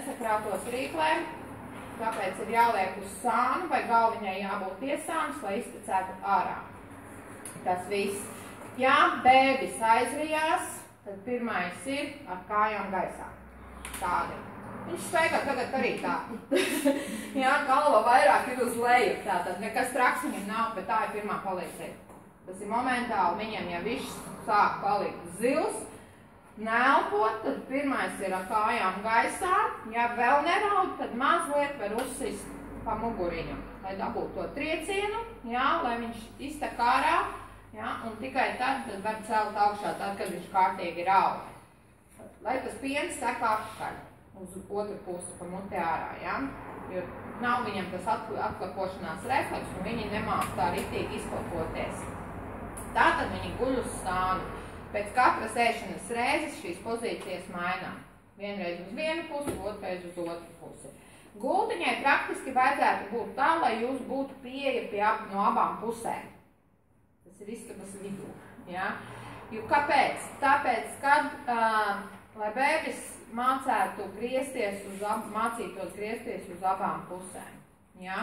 nesakrātos rīklēm, tāpēc ir jāliek uz sānu vai galviņai jābūt pie sānas, lai iztecētu ārā. Tas viss. Ja bēbis aizrijās, tad pirmais ir ar kājām gaisā. Tādi. Viņš staigā tagad arī tā. Jā, galva vairāk ir uz leju. Tātad nekas traks viņam nav, bet tā ir pirmā palīdzība. Tas ir momentāli viņam, ja viņš sāk palikt zils, neelpot, tad pirmais ir ar kājām gaisā. Ja vēl neraud, tad mazliet var uzsist pa muguriņu, lai dabūtu to triecienu, jā, lai viņš iztek ārā, jā, un tikai tad var celt augšā, tad, kad viņš kārtīgi raud. Lai tas piens tek atpakaļ uz otru pusi pa muti ārā, jā, jo nav viņam tas atklapošanās refleks, un viņi nemāk tā ritīgi izklapoties. Tātad viņi guļ uz sānu. Pēc katras ēšanas reizes šīs pozīcijas mainām. Vienreiz uz vienu pusi, otrreiz uz otru pusi. Gultiņai praktiski vajadzētu būt tā, lai jūs būtu pieeja no abām pusēm. Tas ir istabas vidū. Ja? Jo kāpēc? Tāpēc, kad, lai bēbis mācītos griezties uz abām pusēm. Ja?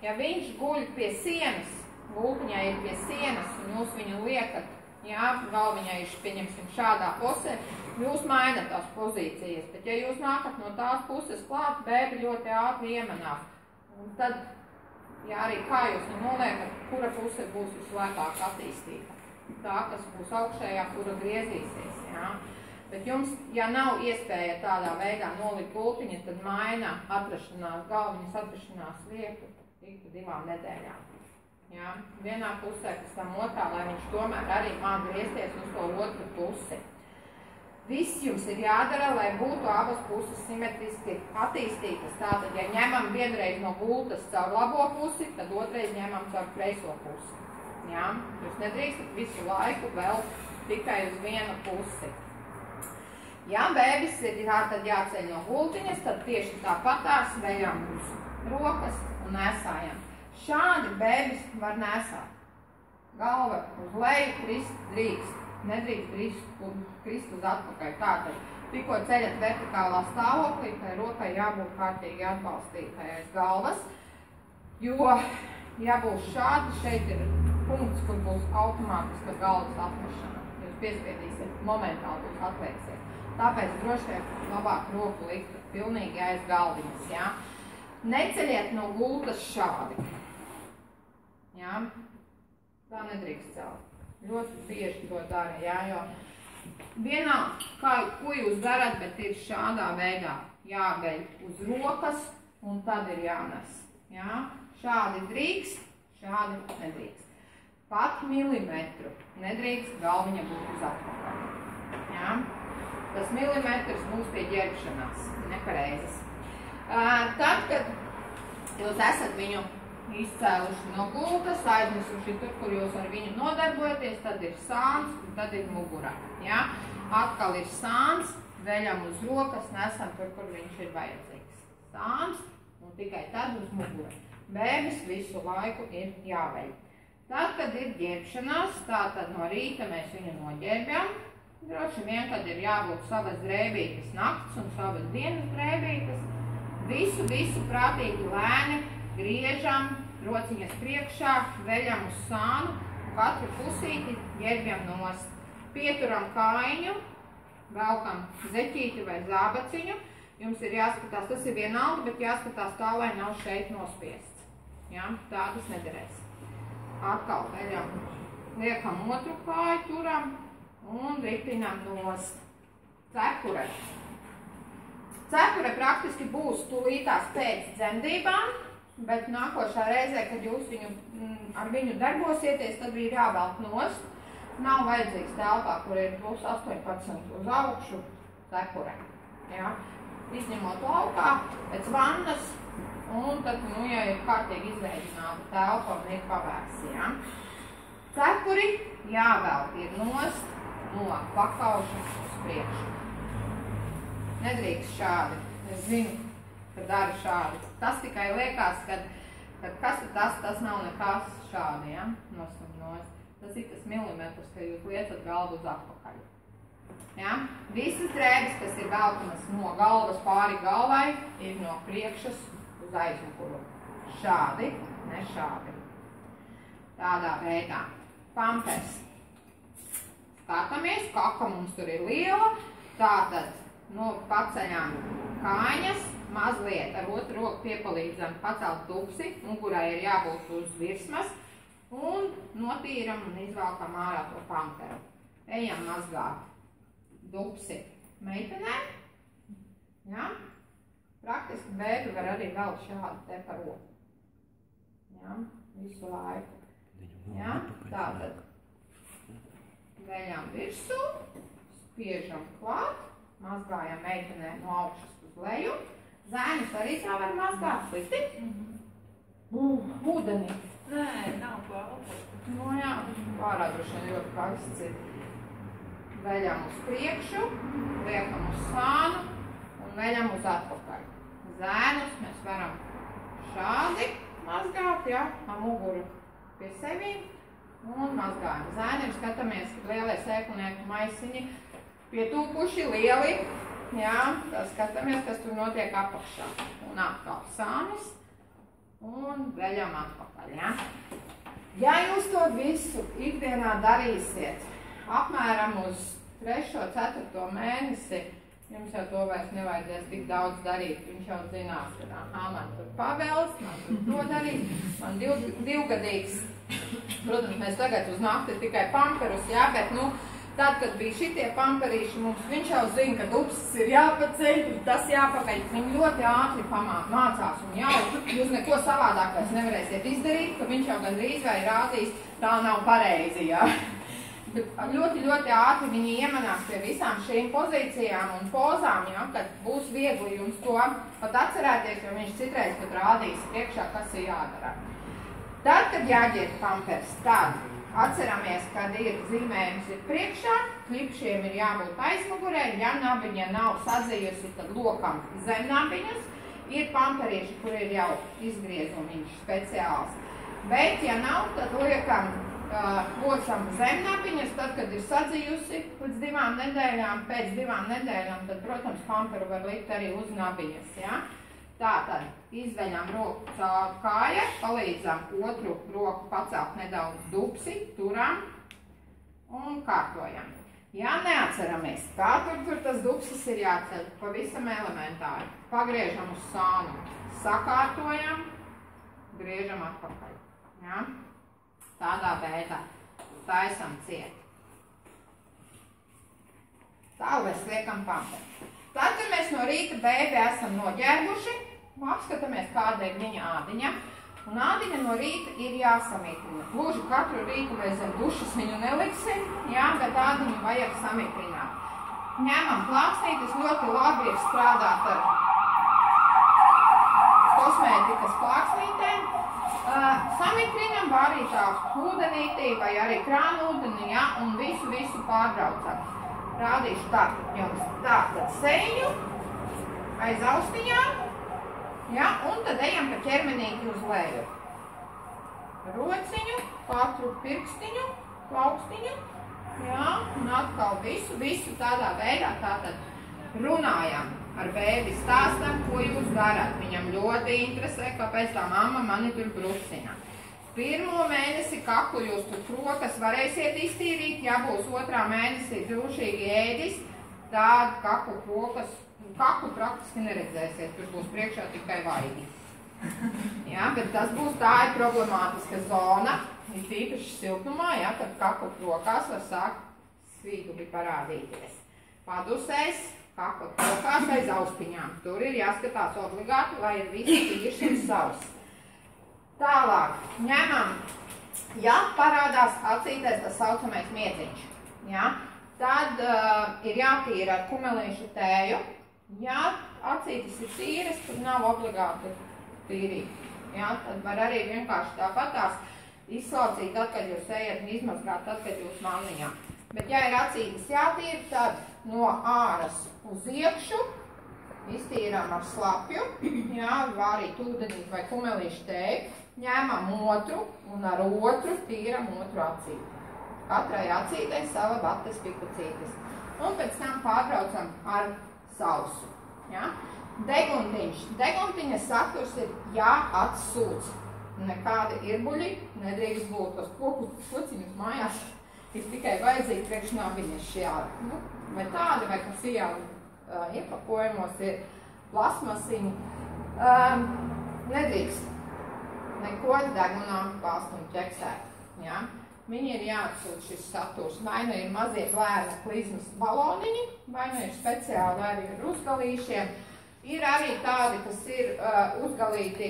Ja viņš guļ pie sienas, gultiņai ir pie sienas, un jūs viņu liekat, jā, galviņai ir, pieņemsim, šādā pusē, jūs mainat tās pozīcijas, bet ja jūs nākat no tās puses klāt, bēbi ļoti ātri iemanās. Un tad, jā, arī kā jūs viņu noliekat, kura puse būs vislēkāk attīstīta. Tā, kas būs augšējā, kura griezīsies, jā. Bet jums, ja nav iespēja tādā veidā nolikt gultiņu, tad maina galviņas atrašanās vietu ik pa 2 nedēļām. Jā, vienā pusē, pēc tam otrā, lai viņš tomēr arī māk griezties uz to otru pusi. Viss jums ir jādara, lai būtu abas puses simetriski attīstītas. Tātad, ja ņemam vienreiz no gultas caur labo pusi, tad otrreiz ņemam caur kreiso pusi. Jā, jūs nedrīkstat visu laiku vēl tikai uz vienu pusi. Ja bēbis ir tātad jāceļ no gultiņas, tad tieši tāpatās vejam uz rokas un nesājam. Šādi bēbis var nesāt. Galva uz leju krist drīkst. Nedrīkst krist uz atpakaļ. Tātad, tikko ceļat vertikālā stāvoklī, tai rokai jābūt kārtīgi atbalstītai aiz galvas, jo, ja būs šādi, šeit ir punkts, kur būs automātiska galvas atmešana. Jūs piespiedīsiet, momentāli jūs atveiksiet. Tāpēc droši vien labāk roku likt pilnīgi aiz galviņas, jā. Neceļiet no gultas šādi. Jā, tā nedrīkst celt. Ļoti bieži to dara, jā, jo vienalga, ko jūs darat, bet ir šādā veidā jāgaļ uz rokas un tad ir jānes. Jā, šādi drīkst, šādi nedrīkst. Pat milimetru nedrīkst galviņa būt uz atpakaļ. Jā, tas milimetrs būs pie ģērbšanās, nepareizes. Tad, kad jūs esat viņu izcēluši no gultas, aiznesuši tur, kur jūs ar viņu nodarbojaties, tad ir sāns un tad ir mugura. Ja? Atkal ir sāns, veļam uz rokas, nesam tur, kur viņš ir vajadzīgs. Sāns un tikai tad uz mugura. Bēbis visu laiku ir jāveļ. Tad, kad ir ģērbšanās, tātad no rīta mēs viņu noģērbjam. Droši vien, kad ir jābūt savas drēbītes nakts un savas dienas drēbītes. Visu prātīgi lēni griežam, rociņas priekšā, veļam uz sānu, katru pusīti ģērbjam nost. Pieturam kājiņu, velkam zeķīti vai zābaciņu. Jums ir jāskatās, tas ir vienalga, bet jāskatās tā, lai nav šeit nospiests. Ja? Tā tas nederēs. Atkal veļam, liekam otru kāju, turam un ripinam nost. Cepure. Cepure praktiski būs tūlītās pēc dzemdībām, bet nākošā reizē, kad jūs ar viņu darbosieties, tad ir jāvelk nost. Nav vajadzīgs telpā, kur ir plus 18 uz augšu cepure. Ja? Izņemot laukā, pēc vannas, un tad, ja ir kārtīgi izveidināta telpa un ir pavērsi. Ja? Cepuri jāvelk ir nost no pakauša uz priekšu. Nedrīkst šādi. Es zinu, ka dara šādi. Tas tikai liekas, ka kas ir tas nav nekas šādi, ja? Nost. Tas ir tas milimetrs, ka jūs liecat galvu uz atpakaļ. Ja? Visas drēbes, kas ir velkamas no galvas pāri galvai, ir no priekšas uz aizmuguru. Šādi, ne šādi. Tādā veidā. Pampers. Skatāmies, kaka mums tur ir liela. Tātad, paceļām kājas, mazliet ar otru roku piepalīdzam pacelt tupsi, kurai ir jābūt uz virsmas, un notīram un izvelkam ārā to pamperu. Ejam mazgāt dupsi meitenēm. Ja? Praktiski bēbi var arī vēl šādi te par roku. Ja? Visu laiku. Ja? Tātad veļam virsū, spiežam klāt, mazgājam meitenē no augšas uz leju. Zēnus arī tā var mazgāt, slikti? Ūdenī. Nē, nav klāt. Jā, pārā droši ļoti karsts ir. Veļam uz priekšu, liekam uz sānu un veļam uz atpakaļ. Zēnus mēs varam šādi mazgāt, ja, ar muguru pie sevīm un mazgājam. Zēniem skatāmies, kad lielie sēklinieku maisiņi pietūpuši lieli, jā, tad skatāmies, kas tur notiek apakšā. Un atkal sānis un veļam atpakaļ, ja. Ja jūs to visu ikdienā darīsiet, apmēram uz 3. 4. mēnesi, jums jau to vairs nevajadzēs tik daudz darīt. Viņš jau zinās, ka man tur pavēls, man tur to darīt, man divgadīgs. Protams, mēs tagad uz nakti tikai pamperus, jā, bet, tad, kad bija šitie pamperīši mums, viņš jau zina, ka dupsis ir jāpaceļ, tas jāpakaļ. Viņi ļoti ātri mācās un jau, jūs neko savādāk vairs nevarēsiet izdarīt, ka viņš jau gandrīz vai rādīs, tā nav pareizi, jā. Bet ļoti, ļoti ātri viņi iemanās pie visām šīm pozīcijām un pozām, ja, kad būs viegli jums to pat atcerēties, jo viņš citreiz pat rādīs priekšā, kas ir jādara. Tad, kad jāģiet pampers, tad atceramies, kad ir zīmējums ir priekšā, klipšiem ir jābūt aizmugurē, ja nabiņa nav sadzijusi, tad lokam zem nabiņas. Ir pamperīši, kur ir jau izgriezumiņš speciāls. Bet, ja nav, tad liekam locam zem nabiņas, tad, kad ir sadzijusi līdz 2 nedēļām, pēc 2 nedēļām, tad, protams, pamperu var likt arī uz nabiņas, ja? Tātad izveļam roku caur kāja, palīdzam otru roku pacelt nedaudz dupsi, turam un kārtojam. Ja neatceramies, kā tur tas dupsis ir jāceļ, pavisam elementāri. Pagriežam uz sānu, sakārtojam, griežam atpakaļ. Ja? Tādā veidā taisam ciet. Tālāk liekam pamperu. Tad, kad mēs no rīta bēbi esam noģērbuši, apskatāmies, kāda ir viņa ādiņa. Un ādiņa no rīta ir jāsamītrina. Gluži katru rītu mēs zem dušas viņu neliksim, jā, bet ādiņu vajag samītrināt. Ņemam plāksnītes, ļoti labi ir strādāt ar kosmētikas plāksnītēm. Samītrinam vārītā ūdenītī vai arī krānūdenī, jā, un visu pārbraucam. Rādīšu tā, jums tātad seju, aiz austiņām, ja, un tad ejam pa ķermenīti uz leju. Rociņu, katru pirkstiņu, plaukstiņu, ja, un atkal visu tādā veidā, tātad runājam ar bēbi, stāstam, ko jūs darat. Viņam ļoti interesē, kāpēc tā mamma mani tur brusina. 1. mēnesi kaklu jūs tur krokas varēsiet iztīrīt, ja būs 2. mēnesī drūšīgi ēdis, tādu kaklu krokas, kaklu praktiski neredzēsiet, tur būs priekšā tikai vaigi. Ja, bet tas būs tā ir problemātiska zona, ir tīpaši siltumā, ja, kad kaklu krokās var sākt svīduli parādīties. Padusēs, kaklu krokās aiz austiņām, tur ir jāskatās obligāti, lai ir visi tīrs un savs. Tālāk ņemam, ja parādās acītēs tas saucamais miedziņš, ja, tad ir jātīra ar kumelīšu tēju. Ja acītes ir tīras, tad nav obligāti tīrīt. Ja, tad var arī vienkārši tāpatās izslaucīt, tad, kad jūs ejat un izmazgāt, tad, kad jūs vanniņā. Bet ja ir acītes jātīra, tad no āras uz iekšu iztīram ar slapju, ja, vārīt ūdenīt vai kumelīšu tēju. Ņēmam otru un ar otru tīram otru acīti. Katrai acītei sava bates pikucītes. un pēc tam pārbraucam ar sausu. Ja? Deguntiņš. Deguntiņa saturs ir jāatsūc. Nekādi irbuļi nedrīkst būt. Tos kociņus mājās ir tikai vajadzīgi priekšnabiņas šajā, vai tādi, vai kas iepakojumos ir plasmasiņi. Nedrīkst neko degunā bāzt un ķeksēt. Ja? Viņi ir jāatsūt šis saturs. Vai nu ir mazie blērna klizmas baloniņi, vai nu ir speciāli arī ar uzgalīšiem. Ir arī tādi, kas ir uzgalīti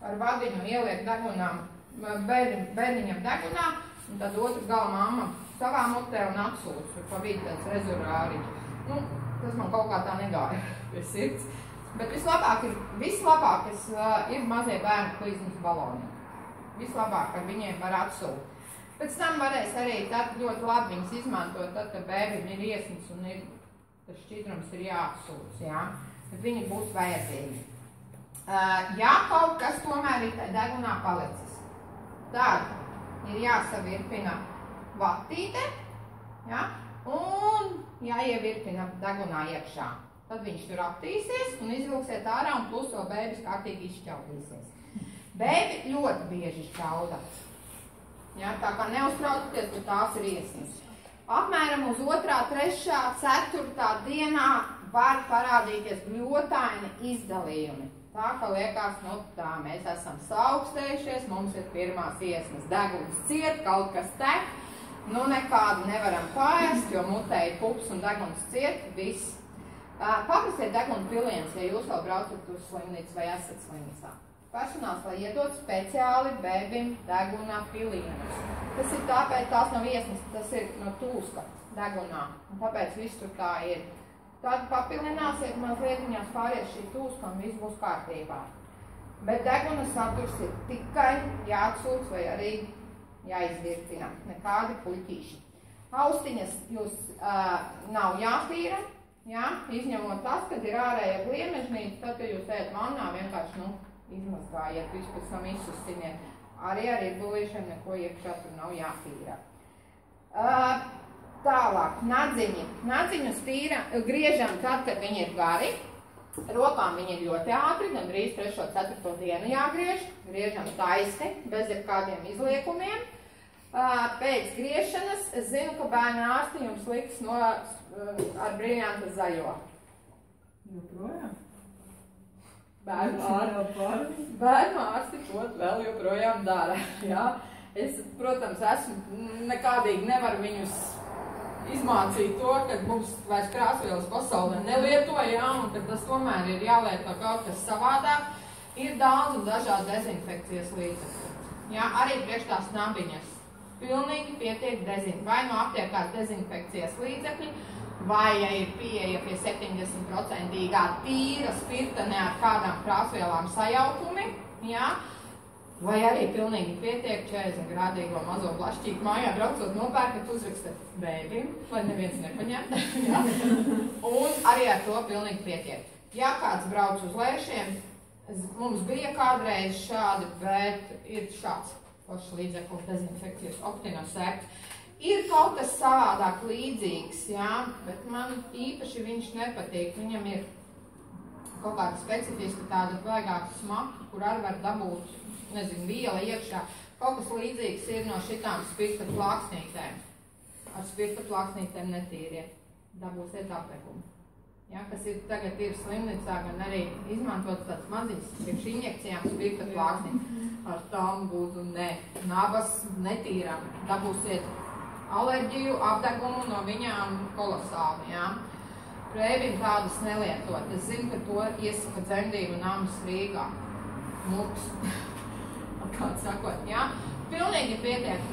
ar vadiņu ieliek degunām, bērniņam degunā, un tad otru galu mamma savā mutē un atsūc, pa vidu tāds rezurāriņš. Tas man kaut kā tā negāja pie sirds. Bet vislabākais ir mazie bērnu klizmas baloni. Vislabāk ar viņiem var atsūt. Pēc tam varēs arī tad ļoti labi viņus izmantot, tad, kad bērnim ir iesnis un tas šķidrums ir jāatsūc, jā. Tad viņi būs vajadzīgi. Ja kaut kas tomēr ir degunā palicis, tad ir jāsavirpina vatīte, ja, un jāievirpina degunā iekšā. Tad viņš tur attīsies un izvilksiet ārā un plus vēl bēbis kārtīgi izšķaudīsies. Bēbi ļoti bieži šķauda. Ja, tā kā neuztraucieties, ka tās ir iesnas. Apmēram uz 2., 3., 4. dienā var parādīties bļotaini izdalījumi. Tā, ka liekas, tā mēs esam saaugstējušies, mums ir pirmās iesnas, deguns ciet, kaut kas tek, nekādu nevaram paēst, jo mutē ir pups un deguns ciet, viss. Paprasiet deguna piliens, ja jūs vēl braucat uz slimnīcu vai esat slimnīcā. Personāls, lai iedod speciāli bēbim deguna pilienus. Tas ir tāpēc, tās nav iesnas, tas ir no tūska degunā, un tāpēc viss tur tā ir. Tad papilināsiet mazlietiņās pāries šī tūska un viss būs kārtībā. Bet deguna saturs ir tikai jāatsūc vai arī jāizvirpina, nekādi puļķīši. Austiņas jūs nav jātīra, ja? Izņemot tas, kad ir ārēja gliemežnīca, tad, kad jūs ejat vannā, vienkārši, izmazgājiet, visu pēc tam izsusiniet. Arī ar irbulīšiem neko iekšā tur nav jātīra. Tālāk, nadziņi. Nadziņus griežam tad, kad viņi ir gari. Rokām viņi ir ļoti ātri, gandrīz 3. 4. dienu jāgriež. Griežam taisni, bez jebkādiem izliekumiem. Pēc griešanas es zinu, ka bērnu ārsti jums liks ar briljantu zaļo. Joprojām? Bērnu ārsti to vēl joprojām dara. Ja? Es, protams, nekādīgi nevaru viņus izmācīt to, ka mums vairs krāsvielas pasaulē nelieto, ja? Un ka tas tomēr ir jālieto kaut kas savādāk. Ir daudz un dažādi dezinfekcijas līdzekļi. Ja? Arī priekš tās nabiņas. Pilnīgi pietiek vai no aptiekās dezinfekcijas līdzekļi, vai, ja ir pieeja pie 70% tīra spirta ne ar kādām krāsvielām sajaukumi, ja? Vai arī pilnīgi pietiek 40 grādīgo mazo blašķīgu mājā braucot nopērkat, uzrakstat bēbim, lai neviens nepaņem, ja? Un arī ar to pilnīgi pietiek. Ja kāds brauc uz lēšiem, mums bija kādreiz šādi, bet ir šāds pašs līdzeklis dezinfekcijas optinosēks. Ir kaut kas savādāk līdzīgs, jā, bet man īpaši viņš nepatīk. Viņam ir kaut kāda specifiska tāda vaigāka smaka, kur arī var dabūt, nezinu, viela iekšā. Kaut kas līdzīgs ir no šitām spirta plāksnītēm. Ar spirta plāksnītēm netīriet. Dabūsiet apekumu. Ja, kas ir tagad ir slimnīcā, gan arī izmantot tāds maziņas priekš injekcijām spirta plāksnīt. Ar tām būtu nabas netīram. Dabūsiet alerģiju, apdegumu no viņām kolosāli, jā. Bēbim tādas nelietot. Es zinu, ka to iesaka dzemdību namas Rīgā. Muks. Kāds sakot, jā. Pilnīgi pietiek.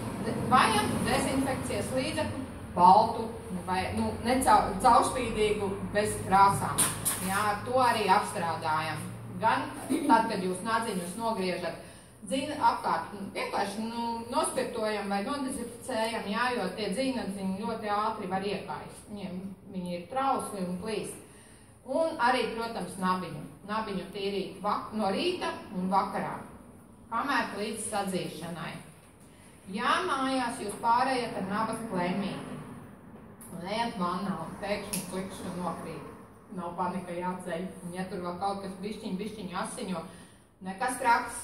Vajag dezinfekcijas līdzekļu, baltu, vai, caurspīdīgu, bez krāsām. Jā, to arī apstrādājam. Gan tad, kad jūs nadziņus nogriežat, apkārt vienkārši nospirtojam vai nodezinficējam, jā, jo tie dzīnadziņi ļoti ātri var iekāist. Viņi ir trausli un plīst. Un arī, protams, nabiņu. Nabiņu tīrīt no rīta un vakarā. Kamēr līdz sadzīšanai. Ja mājās jūs pārējat ar nabas klēmīti, Un ejat vannā un pēkšņi klikšķi un nokrīt. Nav panika jāceļ. Un ja tur vēl kaut kas bišķiņ asiņo, nekas traks.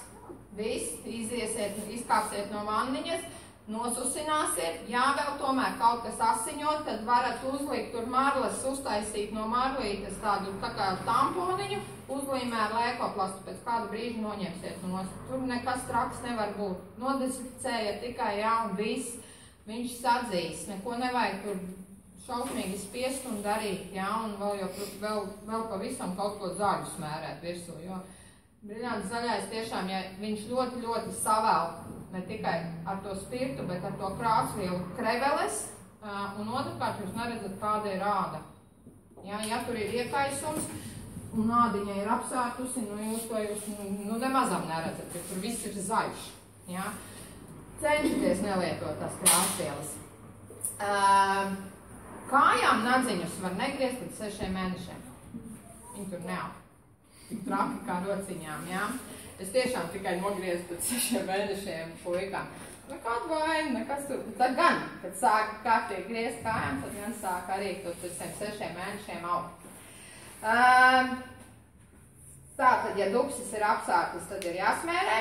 Viss, iziesiet, izkāpsiet no vanniņas, nosusināsiet. Ja vēl tomēr kaut kas asiņo, tad varat uzlikt tur marles, uztaisīt no marlītes tādu tā kā tamponiņu, uzlīmē ar lēkoplastu, pēc kādu brīžu noņemsiet nost. Tur nekas traks nevar būt. Nodesinficējiet tikai, jā, un viss. Viņš sadzīs, neko nevajag tur šausmīgi spiest un darīt, jā, un vēl pavisam kaut ko zaļu smērēt virsū, jo brīnāts zaļais tiešām, ja viņš ļoti savēl, ne tikai ar to spirtu, bet ar to krāsvielu kreveles, un otrkārt jūs neredzat, kāda ir āda. Ja tur ir iekaisums, un ādiņa ir apsārtusi, jūs nemazam neredzat, jo tur viss ir zaļš, ja. Cenšaties nelietot tās krāsvielas. Kājām nadziņus var negriezt pēc 6 mēnešiem. Viņi tur neaug. Tik traki kā rociņām, jā. Es tiešām tikai nogriezu pēc 6 mēnešiem puikām. Nekāda vaina, nekas tur. Tad gan, kad sāk kārtīgi griezt kājām, tad gan sāk arī tur pēc 6 mēnešiem augt. Tātad, ja duksis ir apsārtas, tad ir jāsmērē.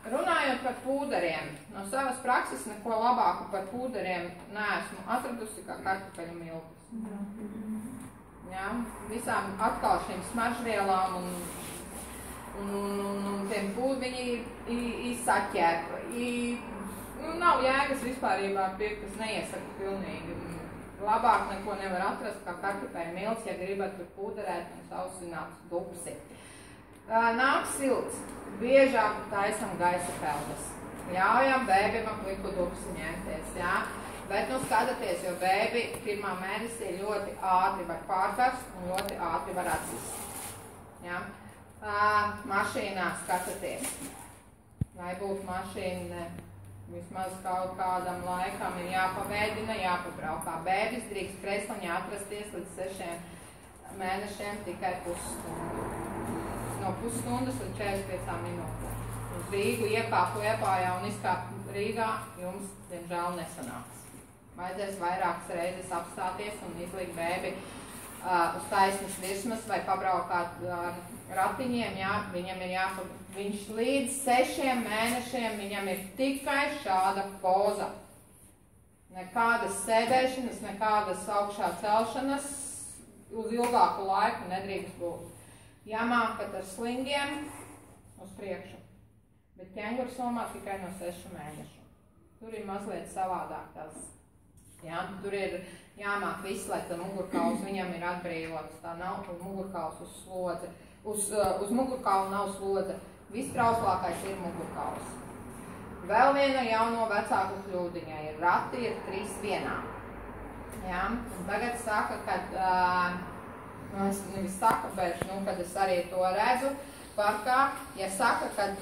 Runājot par pūderiem, no savas prakses neko labāku par pūderiem neesmu atradusi kā kartupeļu miltus. Jā, visām atkal šīm smaržvielām un tiem viņi izsaķēpa. Nav jēgas vispārībā pirkt, kas neiesaka pilnīgi. Labāk neko nevar atrast kā kartupeļu milts, ja gribat tur pūderēt un sausināt dupsi. Nāk silts, biežāk taisam gaisa peldas. Ļaujam bēbim ap liku dupsi ņemties, jā. Bet skatieties, jo bēbi pirmā mēnesī ļoti ātri var pārkarst un ļoti ātri var atsist. Jā. Mašīnā skatieties. Lai būtu mašīna, vismaz kaut kādam laikam ir jāpavēdina, jāpabraukā. Bēbis drīkst kresliņā atrasties līdz 6 mēnešiem tikai pusstundu. No pusstundas līdz 45 minūtēm. Uz Rīgu iekāpu Liepājā un izkāpu Rīgā, jums, diemžēl, nesanāks. Vajadzēs vairākas reizes apstāties un izlikt bēbi uz taisnas virsmas vai pabraukāt ratiņiem, jā, viņam ir viņš līdz 6 mēnešiem, viņam ir tikai šāda poza. Nekādas sēdēšanas, nekādas augšā celšanas uz ilgāku laiku nedrīkst būt. Jāmāk pat ar slingiem uz priekšu, bet ķenguru somā tikai no 6 mēnešu. Tur ir mazliet savādāk tās. Jā, tur ir jāmāk viss, lai tā mugurkauls viņam ir atbrīvots, tā nav mugurkauls uz slodze. Uz mugurkaulu nav slodze. Viss trauslākais ir mugurkauls. Vēl viena jauno vecāku kļūdiņa ir rati ir 3 vienā. Jā, un tagad saka, kad, es nevis saku, bet, kad es arī to redzu parkā, ja saka, kad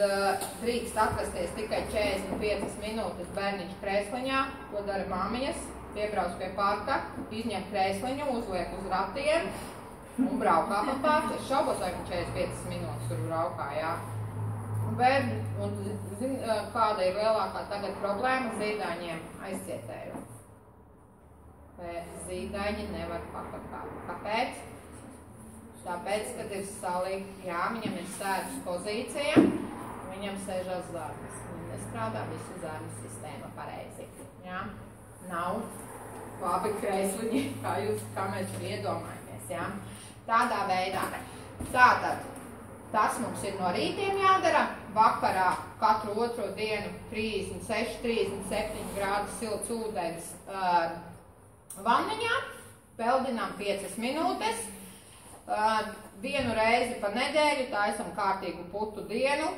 drīkst atrasties tikai 45 minūtes bērniņš krēsliņā, ko dara māmiņas, piebrauc pie parka, izņem krēsliņu, uzliek uz ratiem un braukā pa parku. Es šaubos, vai 45 minūtes tur braukā, jā. Bērni, un zin, kāda ir lielākā tagad problēma? Zīdaiņiem aizcietēju. Zīdaiņi nevar pakakāt. Kāpēc? Tāpēc, kad ir salīgt, jā, viņam ir sēdus pozīcija, viņam sēžās zarnas. Viņi nestrādā visu zarnu sistēma pareizi. Jā? Nav labi kreisliņi, kā mēs tur iedomājamies. Jā? Tādā veidā. Tātad, tas mums ir no rītiem jādara. Vakarā katru otro dienu 36, 37 grādu silts ūdens vanniņā. Peldinām 5 minūtes. Vienu reizi pa nedēļu taisam kārtīgu putu dienu,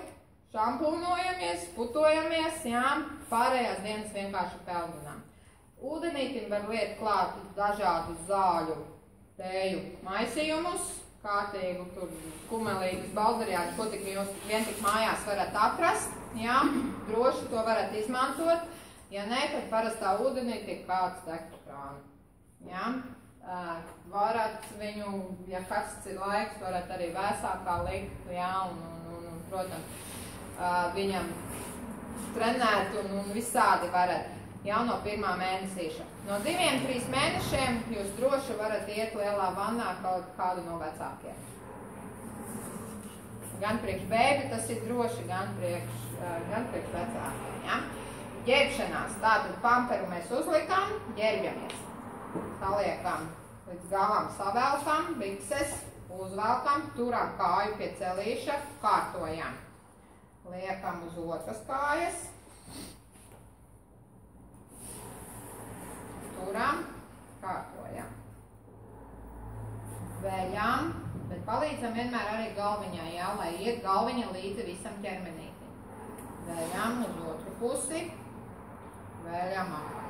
šampūnojamies, putojamies, jā, pārējās dienas vienkārši peldinām. Ūdenītim var liet klāt dažādu zāļu tēju maisījumus, kārtīgu tur kumelīgas balzariāļus, ko tik jūs vien tik mājās varat atrast, jā, droši to varat izmantot, ja ne, tad parastā ūdenīti ir kāds tektu krānu, jā. Varat viņu, ja karsts ir laiks, varat arī vēsākā likt, jā, un protams, viņam trenēt un visādi varat. jau no 1. mēnesīša. No 2–3 mēnešiem jūs droši varat iet lielā vannā kaut kādu no vecākiem. Gan priekš bēbi tas ir droši, gan priekš vecākiem. Ja? Ģērbšanās. Tātad pamperu mēs uzlikam, ģērbjamies. Saliekam līdz galam, savelkam, bikses, uzvelkam, turam kāju pie celīša, kārtojam. Liekam uz otras kājas. Turam, kārtojam. Veļam, bet palīdzam vienmēr arī galviņā, jā, lai iet galviņa līdzi visam ķermenītim. Veļam uz otru pusi, veļam apakaļ.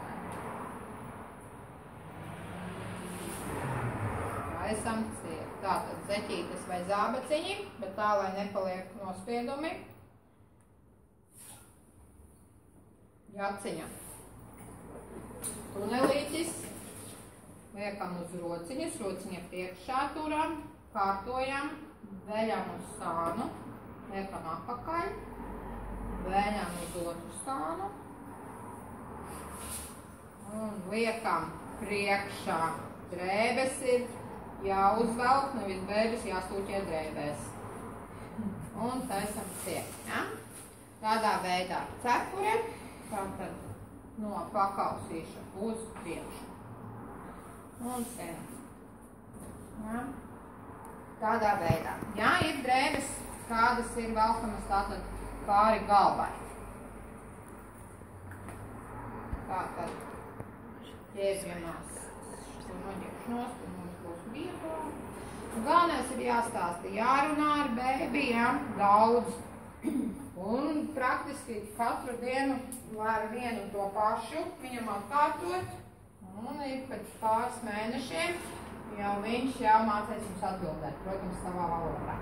Taisam ciet. Tātad zeķītes vai zābaciņi, bet tā, lai nepaliek nospiedumi. Jaciņa. Tunelītis. Liekam uz rociņas, rociņa priekšā turam, kārtojam, veļam uz sānu, liekam apakaļ, veļam uz otru sānu un liekam priekšā. Drēbes ir jāuzvelk, nevis bēbes jāstūķē drēbēs. Un taisam ciet. Ja? Tādā veidā cepure, tātad no pakausīša uz priekšu. Un sen. Ja? Tādā veidā. Ja ir drēbes, kādas ir velkamas tātad pāri galvai. Tātad ķērbjamās. Šo noģekšu nost, un mums būs viegla. Galvenais ir jāstāsta, jārunā ar bēbi, ja? Daudz. Un praktiski katru dienu var vienu to pašu viņam atkārtot. Un ir pēc pāris mēnešiem, jau viņš jau mācēs jums atbildēt, protams, savā valodā.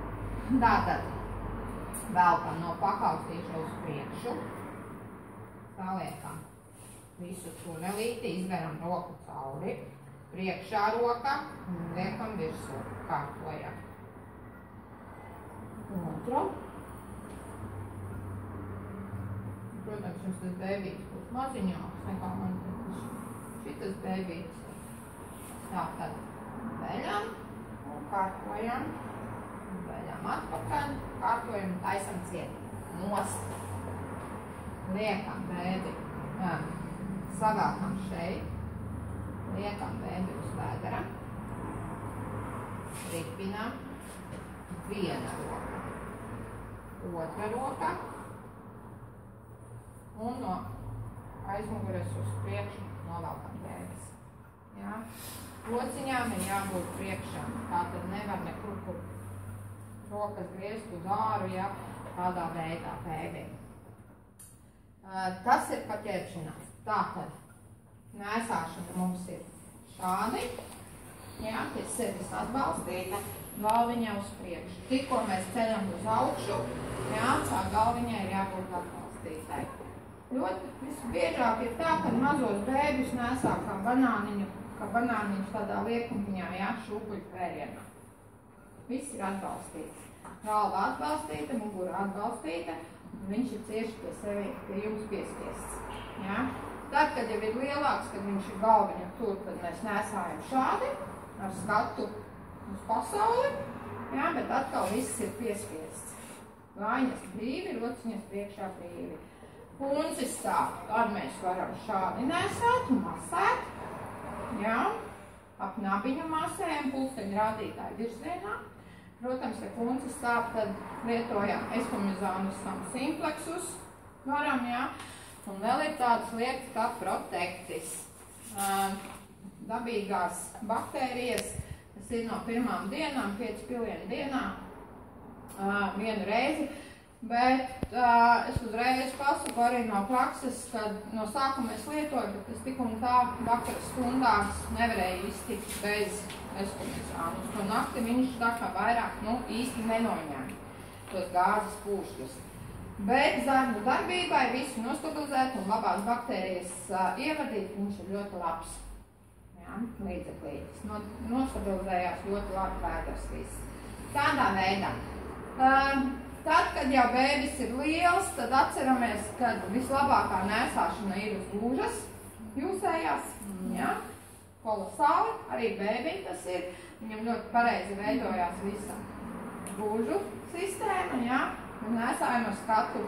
Tātad, velkam no pakaustīša uz priekšu, saliekam visu tunelīti, izveram roku cauri, priekšā roka un liekam virsū, kārtojam. Otru. Protams, jums tas bēbītis būs maziņāks nekā man šitas bēbītis. Tātad veļam un kārtojam, veļam atpakaļ, kārtojam un taisam ciet. Nost. Liekam bēbi, savelkam šeit, liekam bēbi uz vēdera, ripinam, viena roka, otra roka un no aizmugures uz priekšu novelkam bēbes. Ja? Rociņām ir jābūt priekšā, tātad nevar nekur, kur rokas griezt uz āru, ja? Tādā veidā bēbiem. Tas ir pa ķeršanās. Tātad nēsāšana mums ir šādi, ja? Pie sevis atbalstīta, galviņā uz priekšu. Tikko mēs ceļam uz augšu, ja? Tā galviņā ir jābūt atbalstītai. Ļoti visbiežāk ir tā, ka mazos bēbjus nesā kā banāniņus tādā liekumpiņā, jā, šūpuļu pērienā. Viss ir atbalstīts. Galva atbalstīta, mugura atbalstīta, un viņš ir cieši pie jums piespiests. Jā. Tad, kad jau ir lielāks, kad viņš ir galviņa tur, tad mēs nesājam šādi, ar skatu uz pasauli, jā, bet atkal viss ir piespiests. Gājiņas brīvi, rociņas priekšā brīvi. Puncis sāp, tad mēs varam šādi nesāt un masēt, jā, ap nabiņu masējam, pulksteņu rādītāju virzienā. Protams, ja puncis sāp, tad lietojam eskumizānus simplexus varam, jā, un vēl ir tādas lietas kā protektis. Dabīgās baktērijas, kas ir no pirmām dienām, 5 pilienu dienā, vienu reizi. Bet es uzreiz pasaku arī no prakses, kad no sākuma es lietoju, bet es tik un tā vakara stundās nevarēju iztikt bez eskumizānus. No nakti viņš tā kā vairāk īsti nenoņēma tos gāzes pūšļus. Bet zarnu darbībai visu nostabilizēt un labās baktērijas ievadīt, viņš ir ļoti labs. Jā, līdzeklītis. Nostabilizējās ļoti labi vēders viss. Tādā veidā. Tad, kad jau bēbis ir liels, tad atceramies, ka vislabākā nēsāšana ir uz gūžas, jūsējās, jā, kolosāli, arī bēbiņi tas ir, viņam ļoti pareizi veidojās visa bužu sistēma, jā, un nesājam ar skatu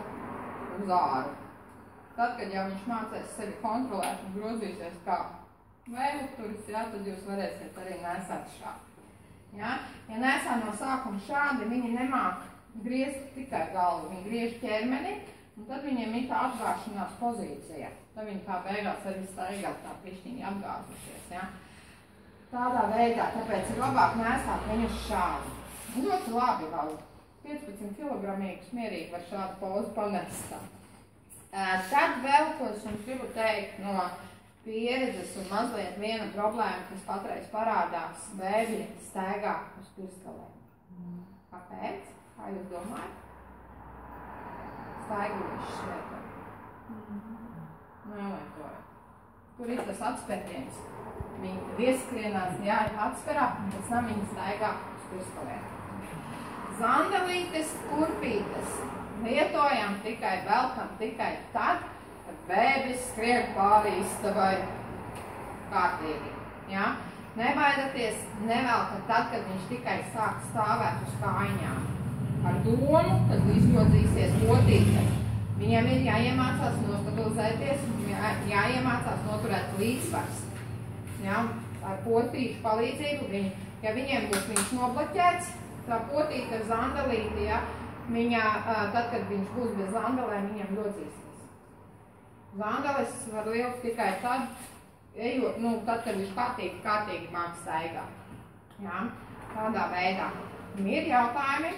uz āru. Tad, kad jau viņš mācēs sevi kontrolēt un grozīsies kā vēlturis, jā, tad jūs varēsiet arī nesāt šādi. Ja? Ja nesā no sākuma šādi, viņi nemāk griezt tikai galvu, viņi griež ķermeni, un tad viņiem ir tā atgāšanās pozīcija. Tad viņi tā beigās arī staigā tā pišķiņi atgāzušies. Ja? Tādā veidā, tāpēc ir labāk nesāt viņus šādi. Ļoti labi vēl 15 kilogramīgus mierīgi var šādu pozu pamest. Tad vēl, ko es jums gribu teikt no pieredzes un mazliet viena problēma, kas patreiz parādās, bēgļi staigā uz puskalēm. Kāpēc? Kā jūs domājat? Staigūjuši šeit. Nelietojat. Kur ir tas atspēriens? Viņi ieskrienās, jā, atsperā, un pēc tam viņi staigā uz puskalēm. Zandelītes, kurpītes lietojam tikai, velkam tikai tad, kad bēbis skrien pāri istabai kārtīgi. Ja? Nebaidaties nevelkat tad, kad viņš tikai sāk stāvēt uz kājiņām. Ar domu, kad izlodzīsies potīte. Viņiem ir jāiemācās nostabilizēties, jāiemācās noturēt līdzsvars. Ja? Ar potīšu palīdzību, ja viņiem būs viņš nobloķēts, tā potīte ar zandelīti, ja? Viņa, tad, kad viņš būs bez zandelēm, viņam ļodzīsies. Zandeles var liekt tikai tad, ejot, tad, kad viņš kārtīgi māk staigāt. Jā, tādā veidā. Ir jautājumi?